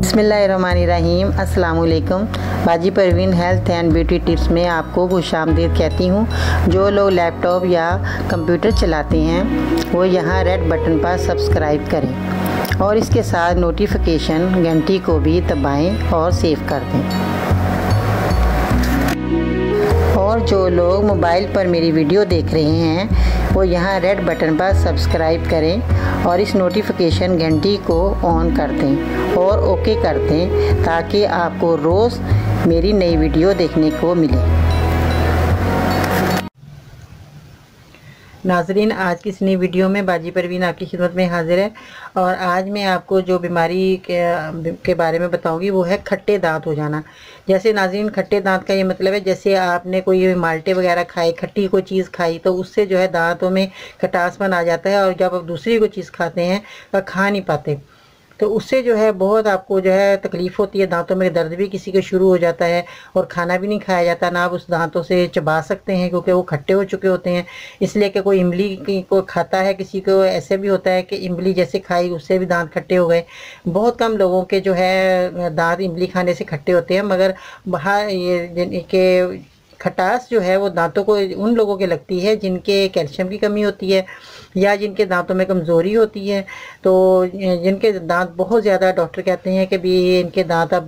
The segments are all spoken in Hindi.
बिस्मिल्लाहिर्रहमानिर्रहीम। अस्सलाम वालेकुम। बाजी Parveen health and beauty tips में आपको खुशामदीद कहती हूँ। जो लोग लैपटॉप या कंप्यूटर चलाते हैं वो यहाँ रेड बटन पर सब्सक्राइब करें और इसके साथ नोटिफिकेशन घंटी को भी दबाएं और सेव कर दें। और जो लोग मोबाइल पर मेरी वीडियो देख रहे हैं वो यहाँ रेड बटन पर सब्सक्राइब करें और इस नोटिफिकेशन घंटी को ऑन कर दें और ओके कर दें ताकि आपको रोज़ मेरी नई वीडियो देखने को मिले। नाजरीन, आज की इस नई वीडियो में बाजी परवीन आपकी खिदमत में हाजिर है और आज मैं आपको जो बीमारी के बारे में बताऊंगी वो है खट्टे दांत हो जाना। जैसे नाजरीन, खट्टे दांत का ये मतलब है जैसे आपने कोई माल्टे वगैरह खाए, खट्टी कोई चीज़ खाई तो उससे जो है दांतों में खटासपन आ जाता है और जब आप दूसरी कोई चीज़ खाते हैं तो खा नहीं पाते तो उससे जो है बहुत आपको जो है तकलीफ़ होती है। दांतों में दर्द भी किसी को शुरू हो जाता है और खाना भी नहीं खाया जाता, ना आप उस दांतों से चबा सकते हैं क्योंकि वो खट्टे हो चुके होते हैं। इसलिए कि कोई इमली को खाता है, किसी को ऐसे भी होता है कि इमली जैसे खाई उससे भी दांत खट्टे हो गए। बहुत कम लोगों के जो है दांत इमली खाने से खट्टे होते हैं, मगर बाहर ये के खटास जो है वो दांतों को उन लोगों के लगती है जिनके कैल्शियम की कमी होती है या जिनके दांतों में कमज़ोरी होती है। तो जिनके दांत बहुत ज़्यादा डॉक्टर कहते हैं कि भी इनके दांत अब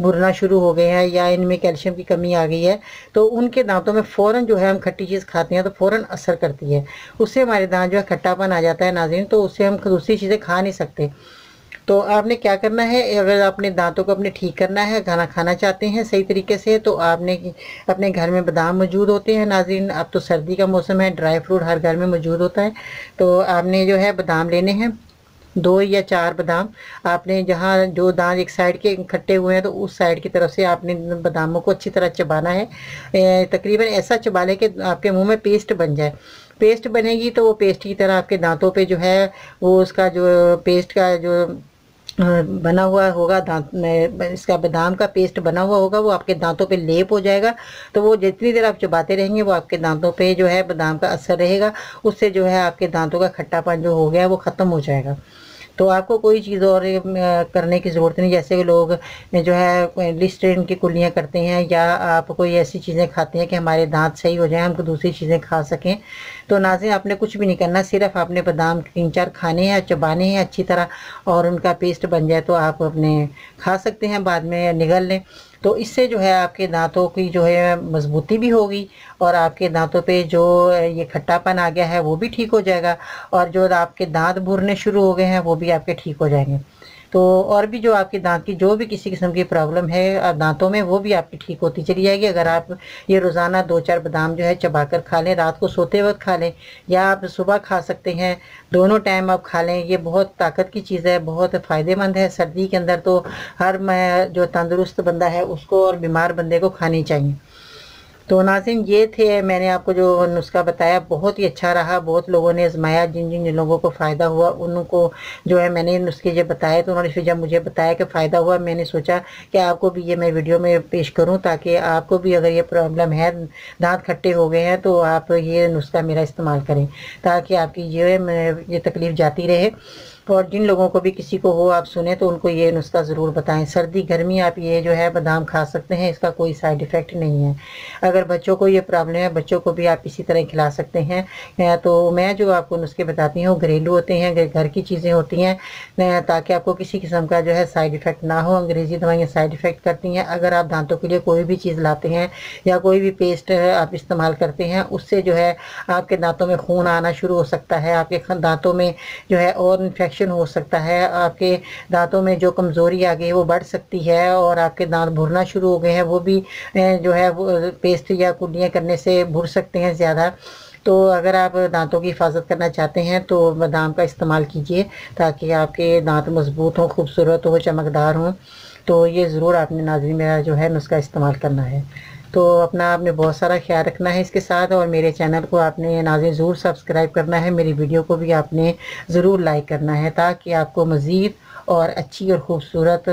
बुरना शुरू हो गए हैं या इनमें कैल्शियम की कमी आ गई है, तो उनके दांतों में फ़ौरन जो है हम खट्टी चीज़ खाते हैं तो फ़ौरन असर करती है, उससे हमारे दांत जो है खट्टापन आ जाता है नाज़रीन। तो उससे हम दूसरी चीज़ें खा नहीं सकते। तो आपने क्या करना है, अगर आपने दांतों को अपने ठीक करना है, खाना खाना चाहते हैं सही तरीके से, तो आपने अपने घर में बादाम मौजूद होते हैं नाज़रीन। अब तो सर्दी का मौसम है, ड्राई फ्रूट हर घर में मौजूद होता है। तो आपने जो है बादाम लेने हैं, 2 या 4 बादाम। आपने जहाँ जो दांत एक साइड के खट्टे हुए हैं तो उस साइड की तरफ से आपने बादामों को अच्छी तरह चबाना है। तकरीबन ऐसा चबा लें कि आपके मुंह में पेस्ट बन जाए। पेस्ट बनेगी तो वो पेस्ट की तरह आपके दांतों पे जो है वो उसका जो पेस्ट का जो बना हुआ होगा दांत में, इसका बादाम का पेस्ट बना हुआ होगा, वो आपके दांतों पे लेप हो जाएगा। तो वो जितनी देर आप चबाते रहेंगे वो आपके दांतों पे जो है बादाम का असर रहेगा, उससे जो है आपके दांतों का खट्टापन जो हो गया वो ख़त्म हो जाएगा। तो आपको कोई चीज़ और करने की ज़रूरत नहीं। जैसे लोग जो है लिस्टरीन की कुल्लियाँ करते हैं या आप कोई ऐसी चीज़ें खाते हैं कि हमारे दांत सही हो जाए, हमको दूसरी चीज़ें खा सकें, तो नाज़रीन आपने कुछ भी नहीं करना, सिर्फ आपने बादाम 3-4 खाने हैं, चबाने हैं अच्छी तरह और उनका पेस्ट बन जाए तो आप अपने खा सकते हैं, बाद में निगल लें। तो इससे जो है आपके दांतों की जो है मजबूती भी होगी और आपके दांतों पे जो ये खट्टापन आ गया है वो भी ठीक हो जाएगा और जो आपके दांत भूरने शुरू हो गए हैं वो भी आपके ठीक हो जाएंगे। तो और भी जो आपके दांत की जो भी किसी किस्म की प्रॉब्लम है दांतों में वो भी आपकी ठीक होती चली जाएगी। अगर आप ये रोज़ाना 2-4 बादाम जो है चबाकर खा लें, रात को सोते वक्त खा लें या आप सुबह खा सकते हैं, दोनों टाइम आप खा लें। ये बहुत ताकत की चीज़ है, बहुत फ़ायदेमंद है। सर्दी के अंदर तो हर जो तंदुरुस्त बंदा है उसको और बीमार बंदे को खानी चाहिए। तो नाज़रीन ये थे मैंने आपको जो नुस्खा बताया, बहुत ही अच्छा रहा, बहुत लोगों ने आजमाया। जिन जिन लोगों को फ़ायदा हुआ उनको जो है मैंने नुस्खे जो बताए तो उन्होंने फिर जब मुझे बताया कि फ़ायदा हुआ, मैंने सोचा कि आपको भी ये मैं वीडियो में पेश करूं ताकि आपको भी अगर ये प्रॉब्लम है, दांत खट्टे हो गए हैं, तो आप ये नुस्खा मेरा इस्तेमाल करें ताकि आपकी ये तकलीफ़ जाती रहे। और जिन लोगों को भी किसी को हो आप सुने तो उनको ये नुस्खा ज़रूर बताएं। सर्दी गर्मी आप ये जो है बादाम खा सकते हैं, इसका कोई साइड इफ़ेक्ट नहीं है। अगर बच्चों को ये प्रॉब्लम है, बच्चों को भी आप इसी तरह खिला सकते हैं। तो मैं जो आपको नुस्खे बताती हूँ घरेलू होते हैं, घर की चीज़ें होती हैं ताकि आपको किसी किस्म का जो है साइड इफ़ेक्ट ना हो। अंग्रेज़ी दवाइयाँ साइड इफ़ेक्ट करती हैं। अगर आप दांतों के लिए कोई भी चीज़ लाते हैं या कोई भी पेस्ट आप इस्तेमाल करते हैं उससे जो है आपके दांतों में खून आना शुरू हो सकता है, आपके दांतों में जो है और इन्फेक्शन हो सकता है, आपके दांतों में जो कमज़ोरी आ गई वो बढ़ सकती है और आपके दांत भुरना शुरू हो गए हैं वो भी जो है वो पेस्ट या कुल्लियाँ करने से भुर सकते हैं ज़्यादा। तो अगर आप दांतों की हिफाजत करना चाहते हैं तो बादाम का इस्तेमाल कीजिए ताकि आपके दांत मजबूत हों, खूबसूरत हो, चमकदार हों। तो ये ज़रूर आपने नाज़रीन मेरा जो है नुस्खा इस्तेमाल करना है। तो अपना आपने बहुत सारा ख्याल रखना है इसके साथ और मेरे चैनल को आपने नाज़रीन ज़रूर सब्सक्राइब करना है। मेरी वीडियो को भी आपने ज़रूर लाइक करना है ताकि आपको मज़ीद और अच्छी और ख़ूबसूरत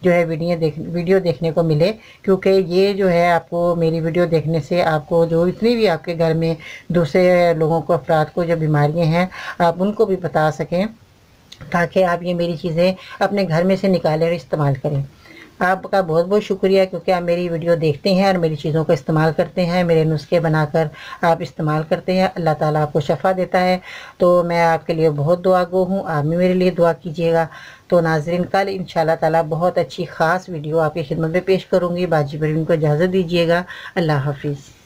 जो है वीडियो देखने को मिले, क्योंकि ये जो है आपको मेरी वीडियो देखने से आपको जो इतनी भी आपके घर में दूसरे लोगों को, अफराद को जो बीमारियाँ हैं आप उनको भी बता सकें ताकि आप ये मेरी चीज़ें अपने घर में से निकालें और इस्तेमाल करें। आपका बहुत बहुत शुक्रिया, क्योंकि आप मेरी वीडियो देखते हैं और मेरी चीज़ों का इस्तेमाल करते हैं, मेरे नुस्खे बनाकर आप इस्तेमाल करते हैं। अल्लाह ताला आपको शफ़ा देता है। तो मैं आपके लिए बहुत दुआगो हूँ, आप भी मेरे लिए दुआ कीजिएगा। तो नाज़रीन, कल इंशाल्लाह ताला बहुत अच्छी ख़ास वीडियो आपकी खिदमत में पेश करूँगी। बाजी परवीन को इजाज़त दीजिएगा। अल्लाह हाफ़िज़।